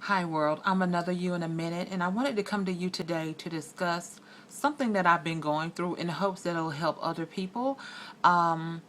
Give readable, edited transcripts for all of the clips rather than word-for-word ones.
Hi world, I'm another you in a minute, and I wanted to come to you today to discuss something that I've been going through in hopes that it'll help other people. Um,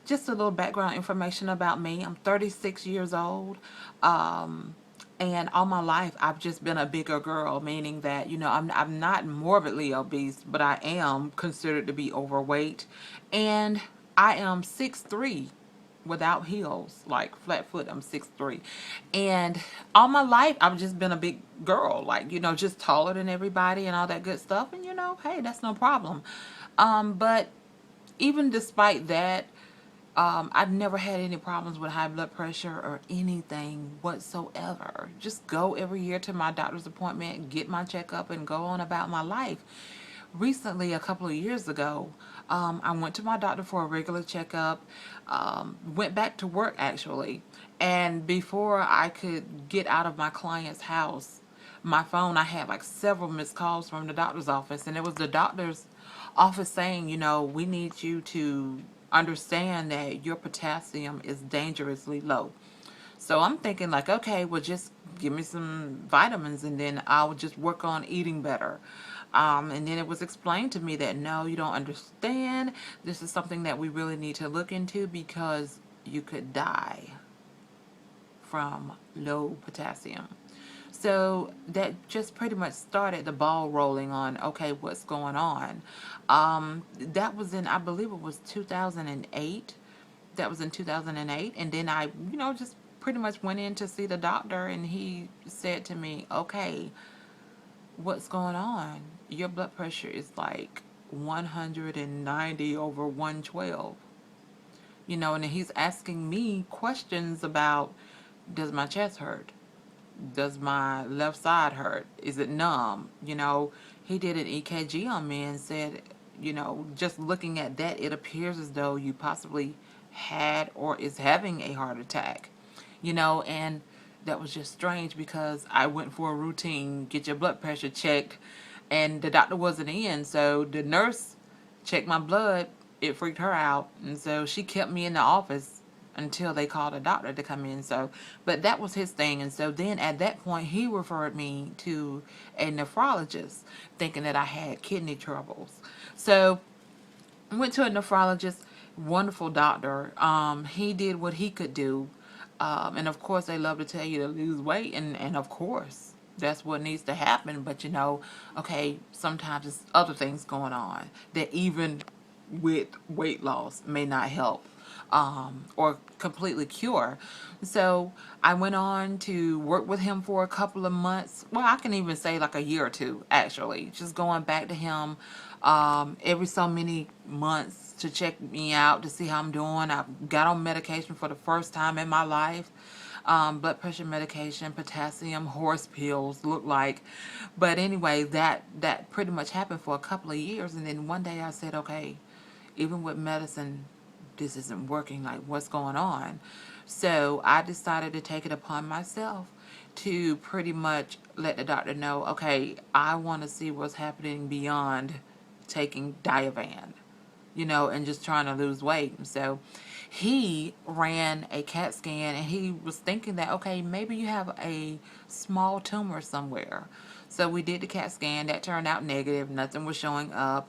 just a little background information about me. I'm 36 years old. And all my life I've just been a bigger girl, meaning that, I'm not morbidly obese, but I am considered to be overweight. And I am 6'3" without heels, like flat foot. I'm 6'3", and all my life I've just been a big girl, like, just taller than everybody and all that good stuff. And hey, that's no problem. But even despite that, I've never had any problems with high blood pressure or anything whatsoever. Just go every year to my doctor's appointment, get my checkup, and go on about my life. Recently, a couple of years ago, I went to my doctor for a regular checkup, went back to work actually, and before I could get out of my client's house, my phone, I had like several missed calls from the doctor's office, and it was the doctor's office saying, we need you to understand that your potassium is dangerously low. So I'm thinking like, okay, well, just give me some vitamins and then I'll just work on eating better. And then it was explained to me that no, you don't understand. This is something that we really need to look into because you could die from low potassium. So that just pretty much started the ball rolling on, okay, what's going on. That was in, I believe it was 2008. That was in 2008. And then I, just pretty much went in to see the doctor, and he said to me, okay, what's going on? Your blood pressure is like 190 over 112. And he's asking me questions about, does my chest hurt? Does my left side hurt? Is it numb? He did an EKG on me and said, just looking at that, it appears as though you possibly had or is having a heart attack. And that was just strange because I went for a routine, get your blood pressure checked, and the doctor wasn't in. So the nurse checked my blood. It freaked her out. And so she kept me in the office until they called a doctor to come in. So, but that was his thing. And so then at that point, he referred me to a nephrologist, thinking that I had kidney troubles. So I went to a nephrologist, wonderful doctor. He did what he could do. And of course, they love to tell you to lose weight. And of course, that's what needs to happen. But okay, sometimes it's other things going on that even with weight loss may not help or completely cure. So I went on to work with him for a couple of months. Well, I can even say like a year or two, actually. Just going back to him every so many months to check me out to see how I'm doing. I got on medication for the first time in my life. Blood pressure medication, potassium, horse pills, look like. But anyway, that pretty much happened for a couple of years. And then one day I said, okay, even with medicine, this isn't working. Like, what's going on? So I decided to take it upon myself to pretty much let the doctor know, okay, I want to see what's happening beyond taking Diovan, and just trying to lose weight. And so he ran a CAT scan, and he was thinking that, okay, maybe you have a small tumor somewhere. So we did the CAT scan. That turned out negative. Nothing was showing up.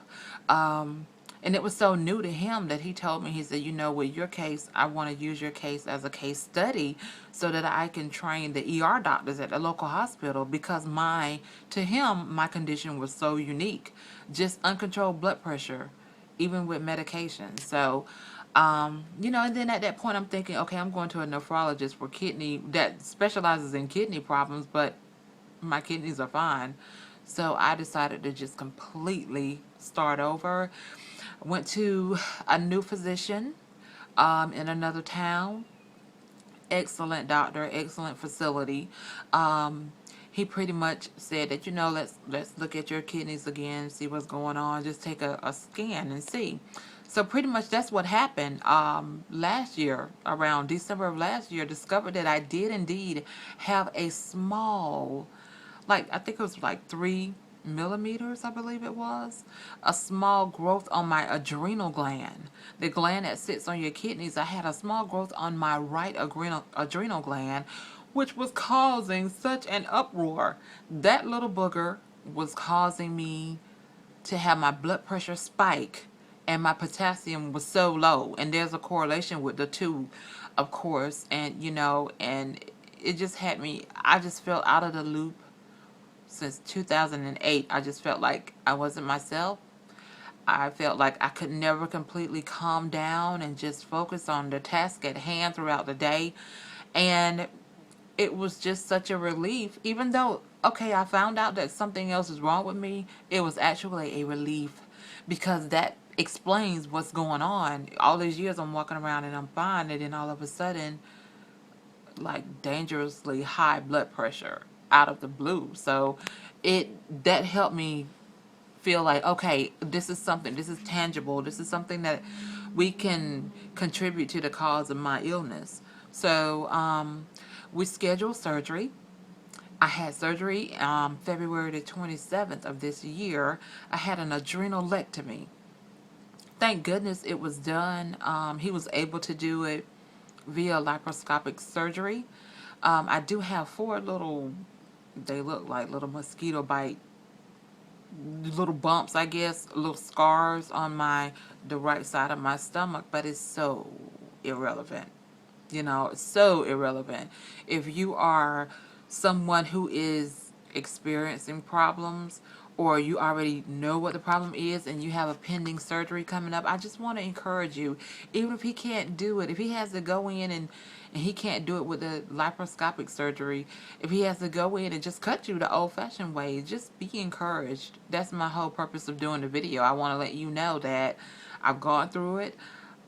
And it was so new to him that he told me, he said, with your case, I want to use your case as a case study so that I can train the ER doctors at the local hospital, because to him, my condition was so unique. Just uncontrolled blood pressure, even with medication. So, and then at that point I'm thinking, okay, I'm going to a nephrologist for kidney that specializes in kidney problems, but my kidneys are fine. So I decided to just completely start over. Went to a new physician in another town. Excellent doctor, excellent facility. He pretty much said that, let's look at your kidneys again, see what's going on. Just take a scan and see. So pretty much that's what happened. Last year, around December of last year, discovered that I did indeed have a small, like, I think it was like 3 millimeters, I believe it was, a small growth on my adrenal gland, the gland that sits on your kidneys. I had a small growth on my right adrenal gland, which was causing such an uproar. That little booger was causing me to have my blood pressure spike, and my potassium was so low, and there's a correlation with the two, of course. And and it just had me, I just felt out of the loop. Since 2008, I just felt like I wasn't myself. I felt like I could never completely calm down and just focus on the task at hand throughout the day. And it was just such a relief. Even though, okay, I found out that something else is wrong with me, it was actually a relief, because that explains what's going on. All these years I'm walking around and I'm fine, and then all of a sudden, like, dangerously high blood pressure out of the blue. So that helped me feel like, okay, this is something, this is tangible, this is something that we can contribute to the cause of my illness. So we scheduled surgery. I had surgery February the 27th of this year. I had an adrenalectomy. Thank goodness it was done. He was able to do it via laparoscopic surgery. I do have 4 little, they look like little mosquito bite, little bumps, I guess, little scars on the right side of my stomach, but it's so irrelevant. It's so irrelevant. If you are someone who is experiencing problems, or you already know what the problem is and you have a pending surgery coming up, I just want to encourage you, even if he can't do it, if he has to go in and he can't do it with the laparoscopic surgery, if he has to go in and just cut you the old-fashioned way, just be encouraged. That's my whole purpose of doing the video. I want to let you know that I've gone through it,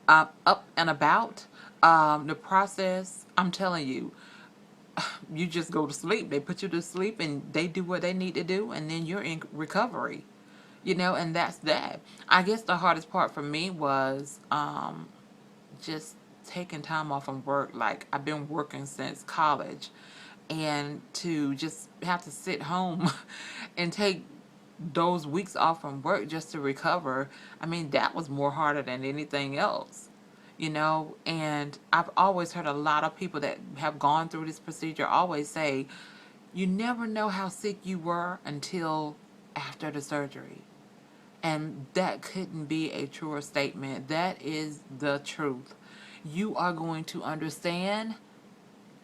up and about. The process, I'm telling you, you just go to sleep. They put you to sleep and they do what they need to do, and then you're in recovery. And that's that. I guess the hardest part for me was just taking time off from work. Like, I've been working since college, and to just have to sit home and take those weeks off from work just to recover, I mean, that was more harder than anything else. And I've always heard a lot of people that have gone through this procedure always say, you never know how sick you were until after the surgery. And that couldn't be a truer statement. That is the truth. You are going to understand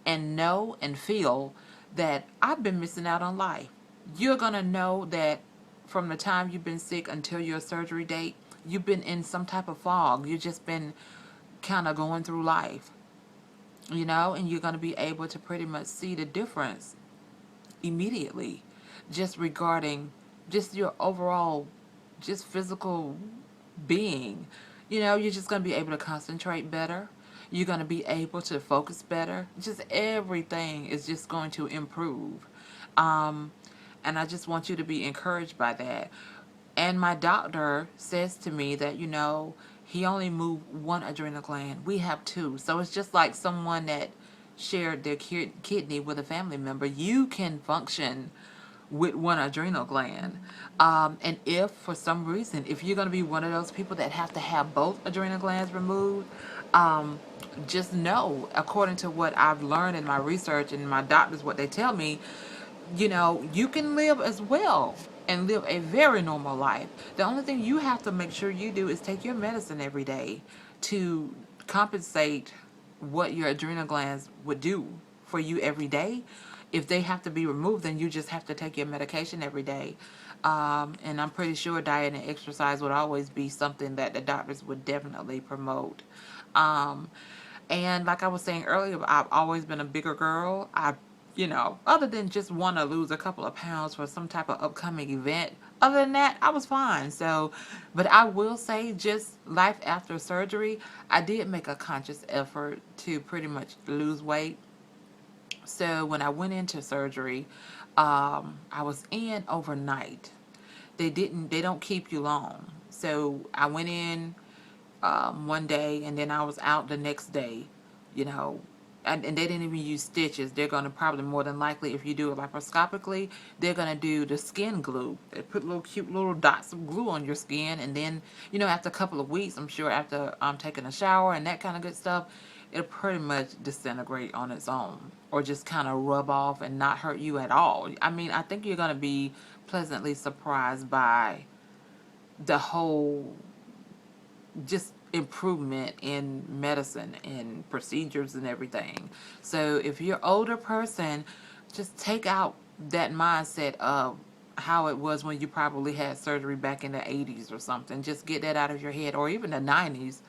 and know and feel that I've been missing out on life. You're going to know that from the time you've been sick until your surgery date, you've been in some type of fog. You've just been kind of going through life, and you're going to be able to pretty much see the difference immediately, just regarding just your overall, just physical being. You're just going to be able to concentrate better. You're going to be able to focus better. Just everything is just going to improve. And I just want you to be encouraged by that. And my doctor says to me that, he only moved 1 adrenal gland. We have 2. So it's just like someone that shared their kidney with a family member. You can function with 1 adrenal gland. And if for some reason, if you're going to be one of those people that have to have both adrenal glands removed, just know, according to what I've learned in my research and my doctors, what they tell me, you can live as well and live a very normal life. The only thing you have to make sure you do is take your medicine every day to compensate what your adrenal glands would do for you every day. If they have to be removed, then you just have to take your medication every day. And I'm pretty sure diet and exercise would always be something that the doctors would definitely promote. And like I was saying earlier, I've always been a bigger girl. Other than just want to lose a couple of pounds for some type of upcoming event, other than that, I was fine. So, but I will say, just life after surgery, I did make a conscious effort to pretty much lose weight. So when I went into surgery, I was in overnight. They don't keep you long. So I went in one day, and then I was out the next day, and they didn't even use stitches. They're going to probably, more than likely, if you do it laparoscopically, they're going to do the skin glue. They put little cute little dots of glue on your skin, and then, after a couple of weeks, I'm sure after taking a shower and that kind of good stuff, it'll pretty much disintegrate on its own, or just kind of rub off and not hurt you at all. I mean, I think you're going to be pleasantly surprised by the whole just improvement in medicine and procedures and everything. So if you're an older person, just take out that mindset of how it was when you probably had surgery back in the 80s or something. Just get that out of your head, or even the 90s.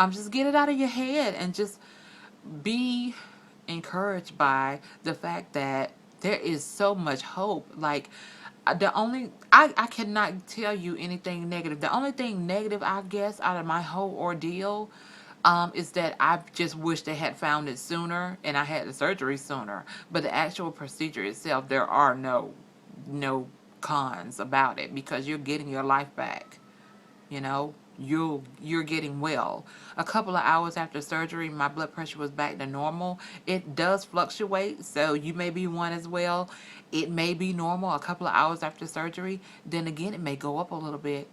Just get it out of your head and just be encouraged by the fact that there is so much hope. Like, I cannot tell you anything negative. The only thing negative, I guess, out of my whole ordeal, is that I just wish they had found it sooner and I had the surgery sooner. But the actual procedure itself, there are no cons about it, because you're getting your life back. You know, you're getting well. A couple of hours after surgery, my blood pressure was back to normal. It does fluctuate, so you may be one as well. It may be normal a couple of hours after surgery. Then again, it may go up a little bit.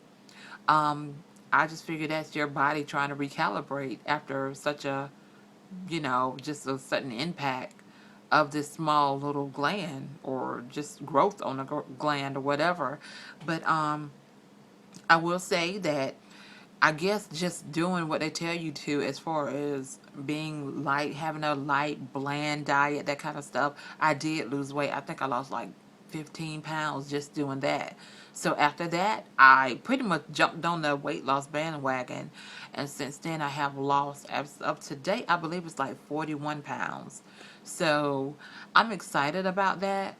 um I just figured that's your body trying to recalibrate after such a, just a sudden impact of this small little gland, or just growth on a gland or whatever. But I will say that, I guess, just doing what they tell you to, as far as being light, having a light, bland diet, that kind of stuff. I did lose weight. I think I lost like 15 pounds just doing that. So after that, I pretty much jumped on the weight loss bandwagon. And since then, I have lost, as up to date, I believe it's like 41 pounds. So I'm excited about that.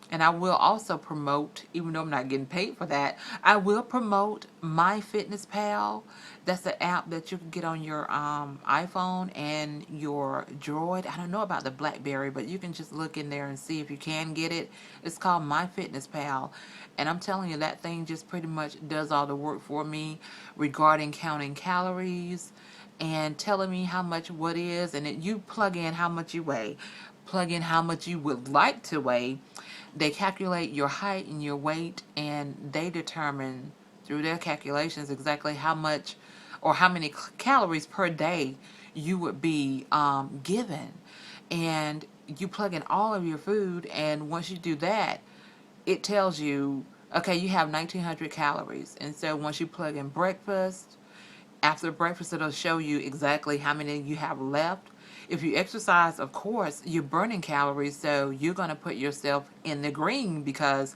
And I will also promote, even though I'm not getting paid for that, I will promote MyFitnessPal. That's an app that you can get on your iPhone and your Droid. I don't know about the BlackBerry, but you can just look in there and see if you can get it. It's called MyFitnessPal. And I'm telling you, that thing just pretty much does all the work for me regarding counting calories and telling me how much what is. And you plug in how much you weigh, plug in how much you would like to weigh. They calculate your height and your weight, and they determine through their calculations exactly how much or how many calories per day you would be given. And you plug in all of your food, and once you do that, it tells you, okay, you have 1900 calories. And so once you plug in breakfast, after breakfast, it'll show you exactly how many you have left. If you exercise, of course, you're burning calories, so you're going to put yourself in the green, because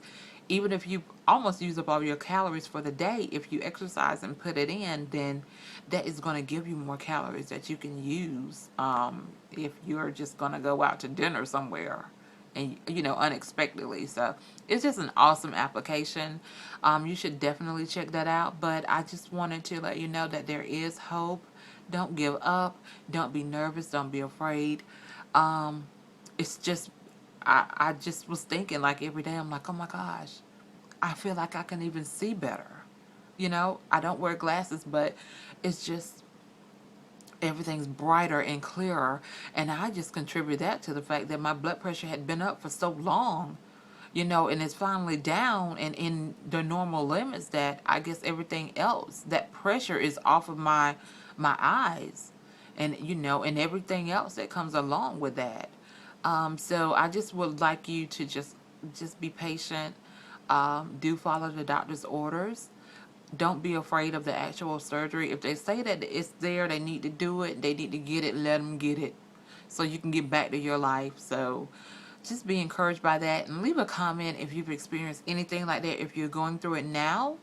even if you almost use up all your calories for the day, if you exercise and put it in, then that is going to give you more calories that you can use if you're just going to go out to dinner somewhere and unexpectedly. So it's just an awesome application. You should definitely check that out. But I just wanted to let you know that there is hope. Don't give up. Don't be nervous. Don't be afraid. It's just, I just was thinking, like, every day, I'm like, oh my gosh, I feel like I can even see better. I don't wear glasses, but it's just, everything's brighter and clearer. And I just contribute that to the fact that my blood pressure had been up for so long, and it's finally down and in the normal limits, that I guess everything else, that pressure is off of my eyes, and and everything else that comes along with that. So I just would like you to just be patient. Do follow the doctor's orders. Don't be afraid of the actual surgery. If they say that it's there, they need to do it, they need to get it, let them get it, so you can get back to your life. So just be encouraged by that, and leave a comment if you've experienced anything like that, if you're going through it now,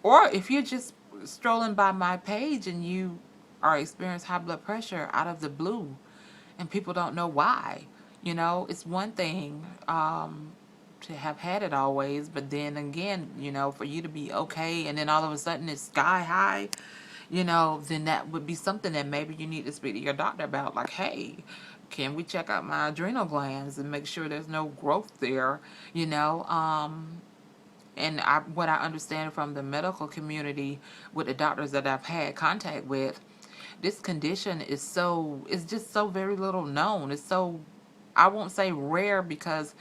or if you're just strolling by my page and you are experiencing high blood pressure out of the blue and people don't know why. It's one thing to have had it always, but then again, for you to be okay and then all of a sudden it's sky high, then that would be something that maybe you need to speak to your doctor about. Like, hey, can we check out my adrenal glands and make sure there's no growth there? And what I understand from the medical community with the doctors that I've had contact with, this condition is just so very little known. It's so, I won't say rare, because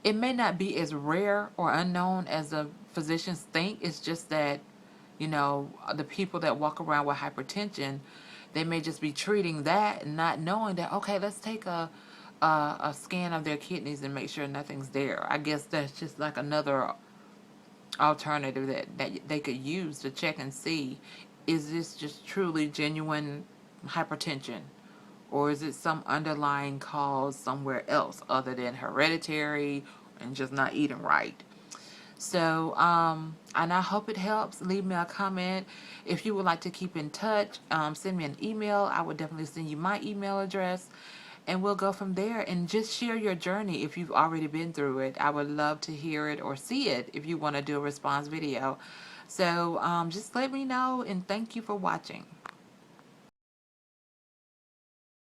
it may not be as rare or unknown as the physicians think. It's just that, the people that walk around with hypertension, They may just be treating that and not knowing that, okay, let's take a scan of their kidneys and make sure nothing's there. I guess that's just like another alternative that they could use to check and see, is this just truly genuine hypertension, or is it some underlying cause somewhere else other than hereditary and just not eating right. So, and I hope it helps. Leave me a comment. If you would like to keep in touch, send me an email. I would definitely send you my email address. And we'll go from there, and just share your journey if you've already been through it. I would love to hear it or see it if you want to do a response video. So just let me know, and thank you for watching.